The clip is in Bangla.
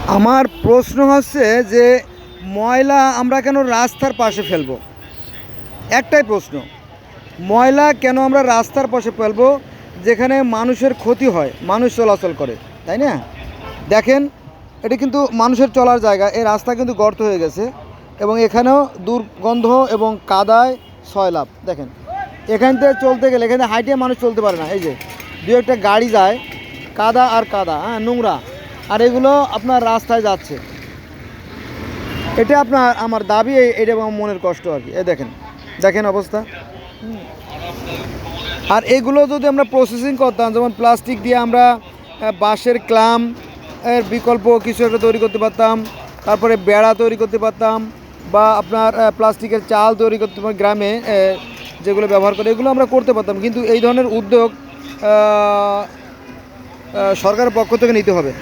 আমার প্রশ্ন হচ্ছে যে ময়লা আমরা কেন রাস্তার পাশে ফেলবো? একটাই প্রশ্ন, ময়লা কেন আমরা রাস্তার পাশে ফেলবো যেখানে মানুষের ক্ষতি হয়, মানুষ চলাচল করে, তাই না? দেখেন, এটা কিন্তু মানুষের চলার জায়গা, এই রাস্তা কিন্তু গর্ত হয়ে গেছে এবং এখানেও দুর্গন্ধ এবং কাদায় সয়লাভ। দেখেন, এখান থেকে চলতে গেলে এখানে হাইটে মানুষ চলতে পারে না। এই যে দু একটা গাড়ি যায়, কাদা আর কাদা, হ্যাঁ, নোংরা, আর এগুলো আপনার রাস্তায় যাচ্ছে। এটা আপনার আমার দাবি, এটা আমার মনের কষ্ট আর কি। এই দেখেন, দেখেন অবস্থা। আর এগুলো যদি আমরা প্রসেসিং করতাম, যেমন প্লাস্টিক দিয়ে আমরা বাঁশের ক্লাম এর বিকল্প কিছু একটা তৈরি করতে পারতাম, তারপরে বেড়া তৈরি করতে পারতাম, বা আপনার প্লাস্টিকের চাল তৈরি করতে পারতাম গ্রামে যেগুলো ব্যবহার করে, এগুলো আমরা করতে পারতাম। কিন্তু এই ধরনের উদ্যোগ সরকারের পক্ষ থেকে নিতে হবে।